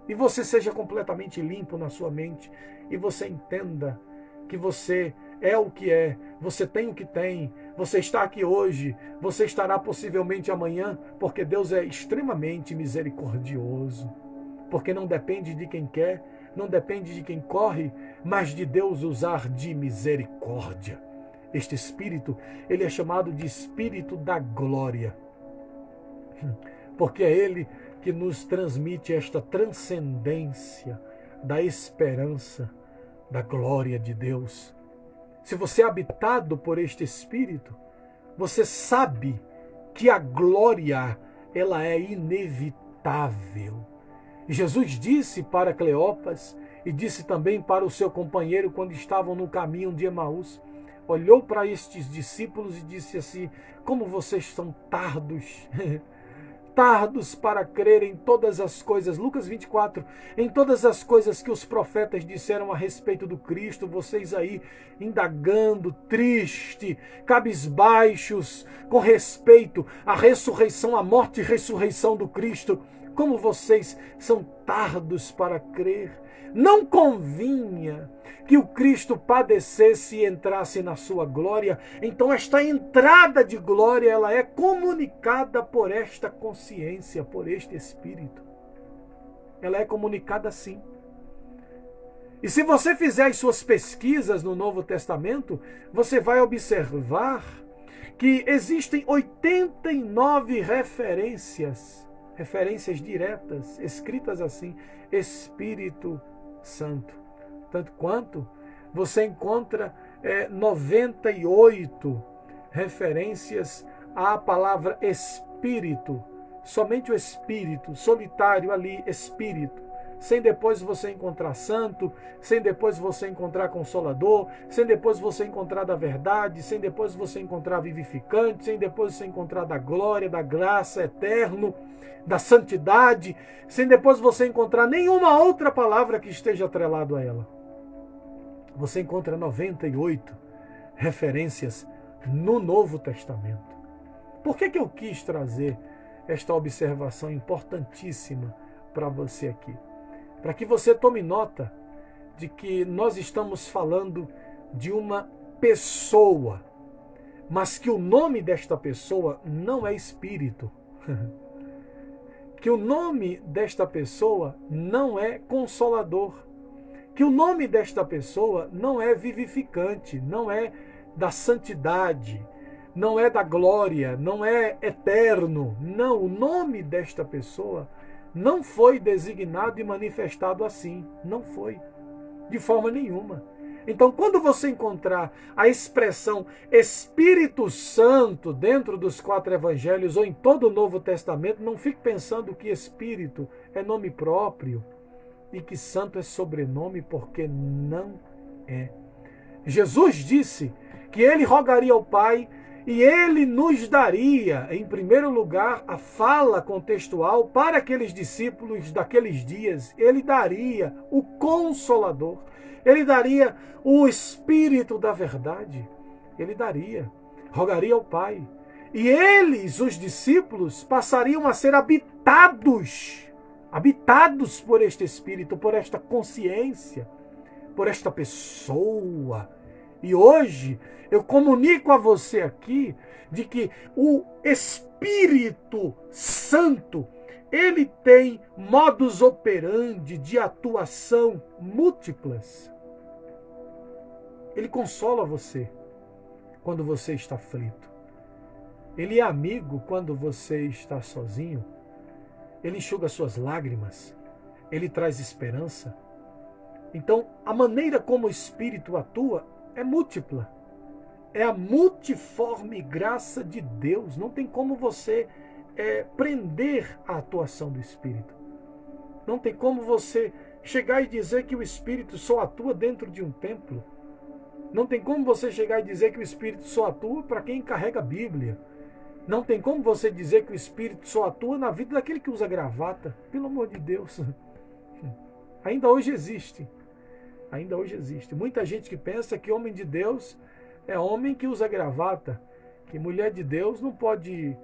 Speaker 2: E você seja completamente limpo na sua mente. E você entenda que você é o que é, você tem o que tem, Você está aqui hoje, você estará possivelmente amanhã, porque Deus é extremamente misericordioso. Porque não depende de quem quer, não depende de quem corre, mas de Deus usar de misericórdia. Este Espírito, ele é chamado de Espírito da Glória. Porque é Ele que nos transmite esta transcendência da esperança, da glória de Deus. Se você é habitado por este Espírito, você sabe que a glória, ela é inevitável. Jesus disse para Cleopas e disse também para o seu companheiro quando estavam no caminho de Emaús, olhou para estes discípulos e disse assim: como vocês são tardos, tardos para crer em todas as coisas. Lucas 24, em todas as coisas que os profetas disseram a respeito do Cristo, vocês aí indagando, triste, cabisbaixos, com respeito à ressurreição, à morte e ressurreição do Cristo. Como vocês são tardos para crer. Não convinha que o Cristo padecesse e entrasse na sua glória. Então esta entrada de glória, ela é comunicada por esta consciência, por este Espírito. Ela é comunicada assim. E se você fizer as suas pesquisas no Novo Testamento, você vai observar que existem 89 referências diretas, escritas assim, Espírito Santo. Tanto quanto você encontra 98 referências à palavra Espírito, somente o Espírito, solitário ali, Espírito. Sem depois você encontrar santo, sem depois você encontrar consolador, sem depois você encontrar da verdade, sem depois você encontrar vivificante, sem depois você encontrar da glória, da graça, eterno, da santidade, sem depois você encontrar nenhuma outra palavra que esteja atrelado a ela. Você encontra 98 referências no Novo Testamento. Por que eu quis trazer esta observação importantíssima para você aqui? Para que você tome nota de que nós estamos falando de uma pessoa, mas que o nome desta pessoa não é Espírito. Que o nome desta pessoa não é Consolador. Que o nome desta pessoa não é vivificante, não é da santidade, não é da glória, não é eterno. Não, o nome desta pessoa não foi designado e manifestado assim. Não foi, de forma nenhuma. Então, quando você encontrar a expressão Espírito Santo dentro dos 4 evangelhos ou em todo o Novo Testamento, não fique pensando que Espírito é nome próprio e que Santo é sobrenome, porque não é. Jesus disse que ele rogaria ao Pai e ele nos daria, em primeiro lugar, a fala contextual para aqueles discípulos daqueles dias. Ele daria o Consolador. Ele daria o Espírito da verdade. Ele daria. Rogaria ao Pai. E eles, os discípulos, passariam a ser habitados por este Espírito, por esta consciência, por esta pessoa. E hoje eu comunico a você aqui de que o Espírito Santo, ele tem modus operandi de atuação múltiplas. Ele consola você quando você está aflito. Ele é amigo quando você está sozinho. Ele enxuga suas lágrimas. Ele traz esperança. Então, a maneira como o Espírito atua é múltipla. É a multiforme graça de Deus. Não tem como você prender a atuação do Espírito. Não tem como você chegar e dizer que o Espírito só atua dentro de um templo. Não tem como você chegar e dizer que o Espírito só atua para quem carrega a Bíblia. Não tem como você dizer que o Espírito só atua na vida daquele que usa gravata. Pelo amor de Deus. Ainda hoje existe. Ainda hoje existe. Muita gente que pensa que homem de Deus é homem que usa gravata. Que mulher de Deus não pode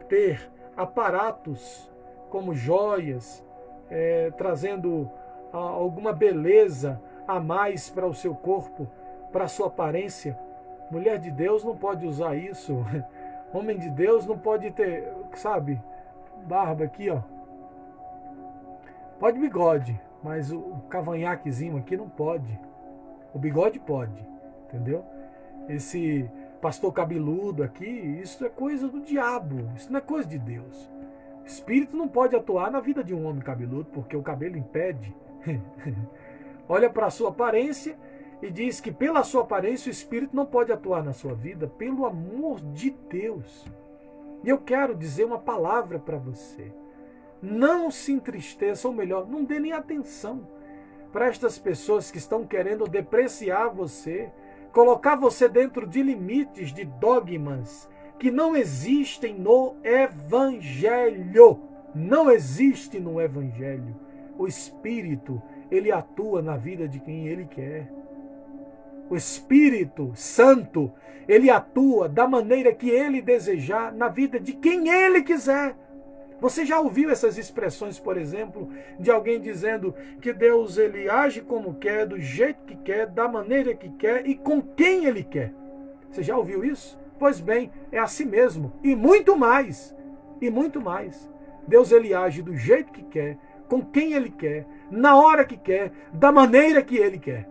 Speaker 2: ter aparatos como joias, trazendo alguma beleza a mais para o seu corpo, para a sua aparência. Mulher de Deus não pode usar isso. Homem de Deus não pode ter, sabe, barba aqui, ó. Pode bigode, mas o cavanhaquezinho aqui não pode. O bigode pode, entendeu? Esse pastor cabeludo aqui, isso é coisa do diabo, isso não é coisa de Deus. O Espírito não pode atuar na vida de um homem cabeludo, porque o cabelo impede. Olha para a sua aparência e diz que pela sua aparência o Espírito não pode atuar na sua vida, pelo amor de Deus. E eu quero dizer uma palavra para você. Não se entristeça, ou melhor, não dê nem atenção para estas pessoas que estão querendo depreciar você, colocar você dentro de limites, de dogmas que não existem no Evangelho. Não existe no Evangelho. O Espírito, ele atua na vida de quem ele quer. O Espírito Santo, ele atua da maneira que ele desejar na vida de quem ele quiser. Você já ouviu essas expressões, por exemplo, de alguém dizendo que Deus ele age como quer, do jeito que quer, da maneira que quer e com quem ele quer? Você já ouviu isso? Pois bem, é assim mesmo. E muito mais. E muito mais. Deus ele age do jeito que quer, com quem ele quer, na hora que quer, da maneira que ele quer.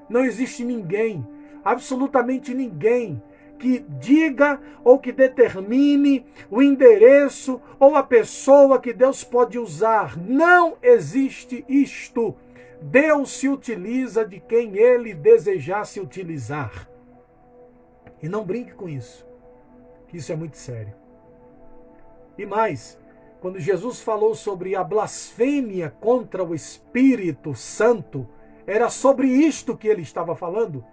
Speaker 2: Não existe ninguém, absolutamente ninguém, que diga ou que determine o endereço ou a pessoa que Deus pode usar. Não existe isto. Deus se utiliza de quem ele desejar se utilizar. E não brinque com isso, que isso é muito sério. E mais, quando Jesus falou sobre a blasfêmia contra o Espírito Santo, era sobre isto que ele estava falando.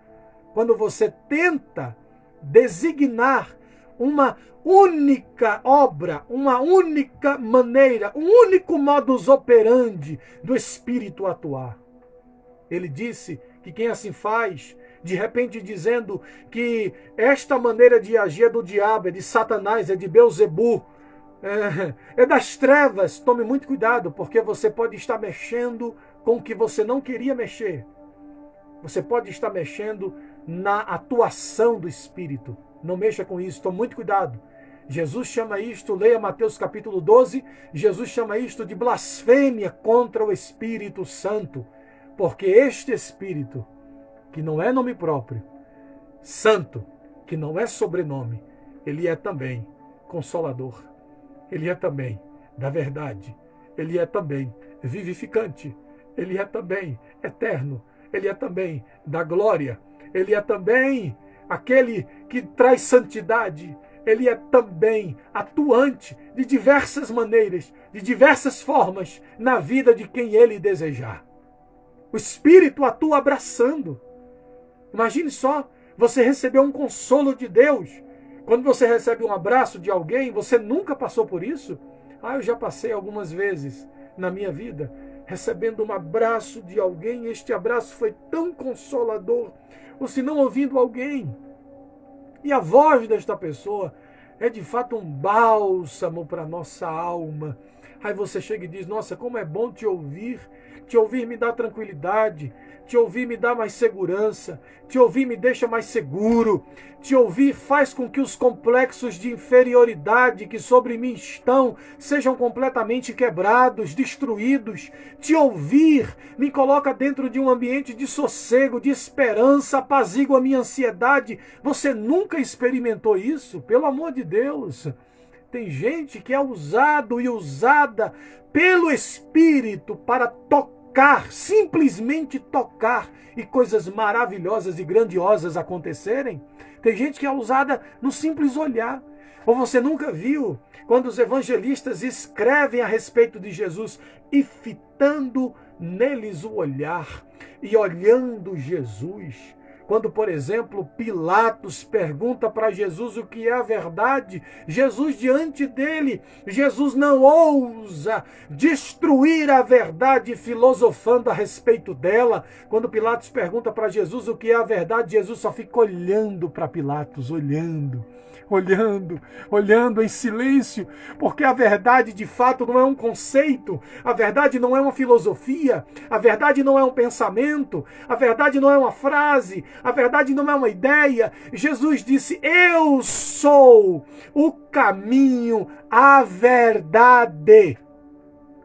Speaker 2: Quando você tenta designar uma única obra, uma única maneira, um único modus operandi do Espírito atuar. Ele disse que quem assim faz, de repente dizendo que esta maneira de agir é do diabo, é de Satanás, é de Beelzebu, é das trevas. Tome muito cuidado, porque você pode estar mexendo com o que você não queria mexer. Você pode estar mexendo na atuação do Espírito. Não mexa com isso, tome muito cuidado. Jesus chama isto, leia Mateus capítulo 12, Jesus chama isto de blasfêmia contra o Espírito Santo. Porque este Espírito, que não é nome próprio, Santo, que não é sobrenome, ele é também Consolador. Ele é também da verdade. Ele é também vivificante. Ele é também eterno. Ele é também da glória. Ele é também aquele que traz santidade. Ele é também atuante de diversas maneiras, de diversas formas na vida de quem ele desejar. O Espírito atua abraçando. Imagine só, você recebeu um consolo de Deus. Quando você recebe um abraço de alguém, você nunca passou por isso? Eu já passei algumas vezes na minha vida, recebendo um abraço de alguém. Este abraço foi tão consolador, ou se não ouvindo alguém. E a voz desta pessoa é de fato um bálsamo para a nossa alma. Aí você chega e diz, nossa, como é bom te ouvir me dá tranquilidade, te ouvir me dá mais segurança, te ouvir me deixa mais seguro, te ouvir faz com que os complexos de inferioridade que sobre mim estão sejam completamente quebrados, destruídos. Te ouvir me coloca dentro de um ambiente de sossego, de esperança, apazigua a minha ansiedade. Você nunca experimentou isso? Pelo amor de Deus! Tem gente que é usado e usada pelo Espírito para tocar, simplesmente tocar, e coisas maravilhosas e grandiosas acontecerem. Tem gente que é usada no simples olhar. Ou você nunca viu quando os evangelistas escrevem a respeito de Jesus e fitando neles o olhar e olhando Jesus. Quando, por exemplo, Pilatos pergunta para Jesus o que é a verdade, Jesus diante dele, Jesus não ousa destruir a verdade filosofando a respeito dela. Quando Pilatos pergunta para Jesus o que é a verdade, Jesus só fica olhando para Pilatos, olhando, olhando em silêncio, porque a verdade de fato não é um conceito, a verdade não é uma filosofia, a verdade não é um pensamento, a verdade não é uma frase, a verdade não é uma ideia. Jesus disse: eu sou o caminho, a verdade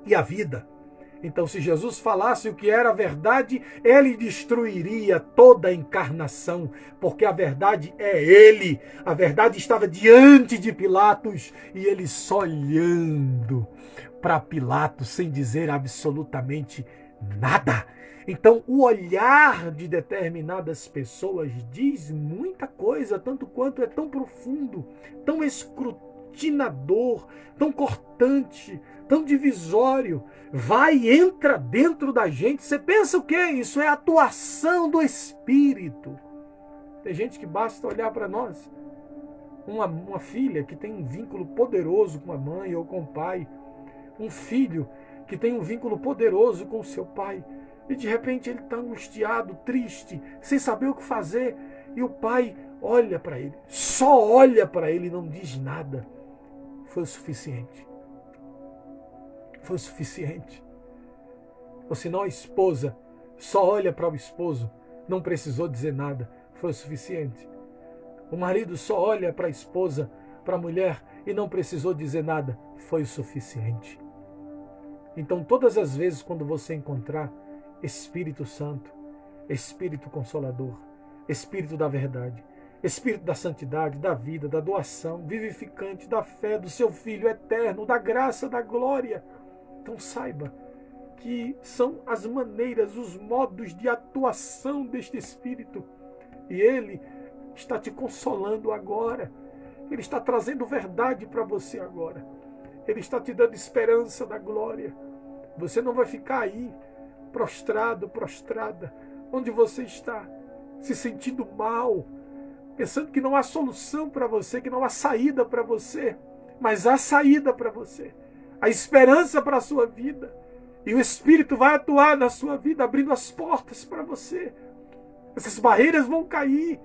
Speaker 2: e a vida. Então, se Jesus falasse o que era a verdade, ele destruiria toda a encarnação, porque a verdade é ele. A verdade estava diante de Pilatos e ele só olhando para Pilatos sem dizer absolutamente nada. Então, o olhar de determinadas pessoas diz muita coisa, tanto quanto é tão profundo, tão escrutinador, tão cortante, tão divisório. Entra dentro da gente. Você pensa o quê? Isso é atuação do Espírito. Tem gente que basta olhar para nós. Uma filha que tem um vínculo poderoso com a mãe ou com o pai. Um filho que tem um vínculo poderoso com o seu pai. E de repente ele está angustiado, triste, sem saber o que fazer. E o pai olha para ele. Só olha para ele e não diz nada. Foi o suficiente. Foi o suficiente. Ou senão a esposa só olha para o esposo, não precisou dizer nada, foi o suficiente. O marido só olha para a esposa, para a mulher, e não precisou dizer nada, foi o suficiente. Então, todas as vezes quando você encontrar Espírito Santo, Espírito Consolador, Espírito da verdade, Espírito da santidade, da vida, da doação, vivificante, da fé, do seu Filho eterno, da graça, da glória, então saiba que são as maneiras, os modos de atuação deste Espírito. E Ele está te consolando agora. Ele está trazendo verdade para você agora. Ele está te dando esperança da glória. Você não vai ficar aí, prostrado, prostrada, onde você está, se sentindo mal, pensando que não há solução para você, que não há saída para você. Mas há saída para você. A esperança para a sua vida. E o Espírito vai atuar na sua vida, abrindo as portas para você. Essas barreiras vão cair.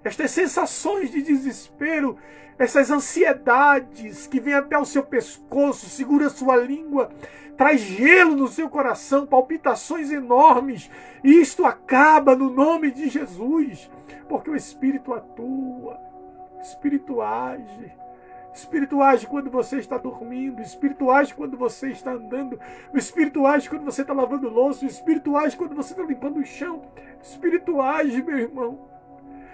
Speaker 2: Estas sensações de desespero, essas ansiedades que vêm até o seu pescoço, segura a sua língua, traz gelo no seu coração, palpitações enormes. E isto acaba no nome de Jesus. Porque o Espírito atua, o Espírito age. O Espírito age quando você está dormindo, o Espírito age quando você está andando, o Espírito age quando você está lavando louça, o Espírito age quando você está limpando o chão. O Espírito age, meu irmão.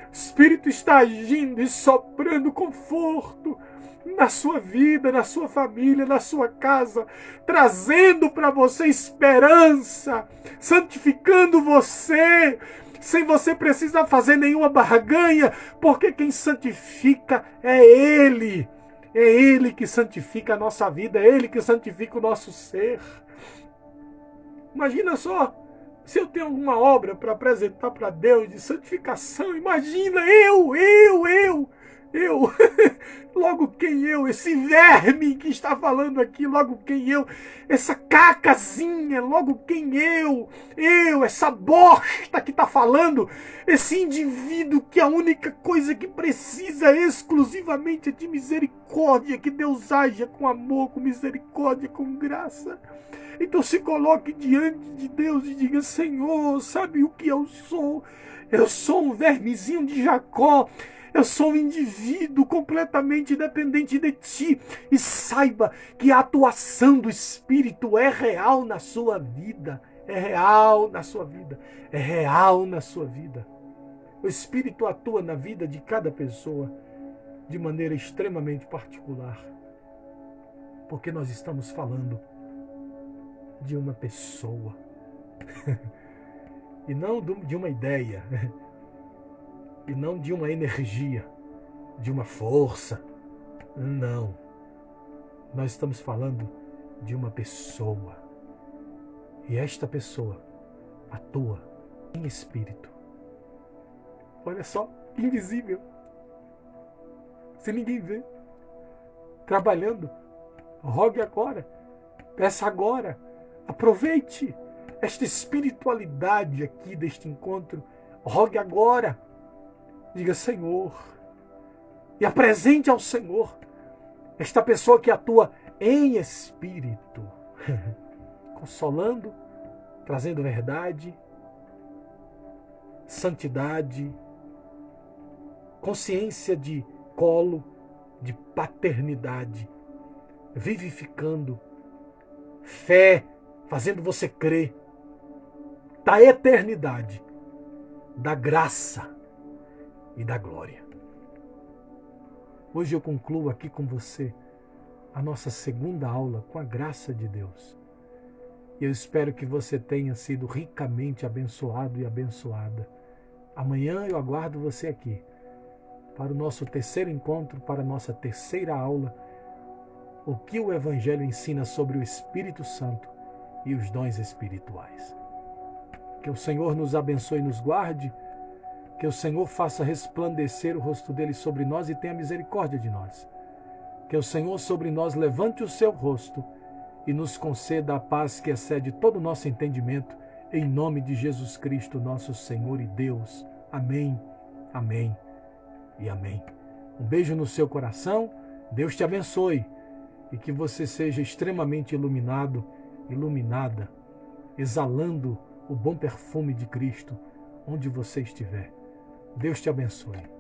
Speaker 2: O Espírito está agindo e soprando conforto na sua vida, na sua família, na sua casa, trazendo para você esperança, santificando você, sem você precisar fazer nenhuma barganha, porque quem santifica é Ele. É Ele que santifica a nossa vida, é Ele que santifica o nosso ser. Imagina só, se eu tenho alguma obra para apresentar para Deus de santificação, imagina eu, logo quem eu, esse verme que está falando aqui, logo quem eu, essa cacazinha, logo quem eu, essa bosta que está falando, esse indivíduo que a única coisa que precisa exclusivamente é de misericórdia, que Deus haja com amor, com misericórdia, com graça. Então se coloque diante de Deus e diga: Senhor, sabe o que eu sou? Eu sou um vermezinho de Jacó. Eu sou um indivíduo completamente dependente de Ti. E saiba que a atuação do Espírito é real na sua vida. É real na sua vida. É real na sua vida. O Espírito atua na vida de cada pessoa de maneira extremamente particular. Porque nós estamos falando de uma pessoa. E não de uma ideia. E não de uma energia, de uma força. Não. Nós estamos falando de uma pessoa. E esta pessoa atua em espírito. Olha só, invisível. Sem ninguém ver. Trabalhando. Rogue agora. Peça agora. Aproveite esta espiritualidade aqui deste encontro. Rogue agora. Diga: Senhor, E apresente ao Senhor esta pessoa que atua em espírito, consolando, trazendo verdade, santidade, consciência de colo, de paternidade, vivificando, fé, fazendo você crer da eternidade, da graça e da glória. Hoje eu concluo aqui com você a nossa segunda aula com a graça de Deus. E eu espero que você tenha sido ricamente abençoado e abençoada. Amanhã eu aguardo você aqui para o nosso terceiro encontro, para a nossa terceira aula, o que o Evangelho ensina sobre o Espírito Santo e os dons espirituais. Que o Senhor nos abençoe e nos guarde, que o Senhor faça resplandecer o rosto dele sobre nós e tenha misericórdia de nós. Que o Senhor sobre nós levante o seu rosto e nos conceda a paz que excede todo o nosso entendimento, em nome de Jesus Cristo, nosso Senhor e Deus. Amém, amém e amém. Um beijo no seu coração, Deus te abençoe e que você seja extremamente iluminado, iluminada, exalando o bom perfume de Cristo onde você estiver. Deus te abençoe.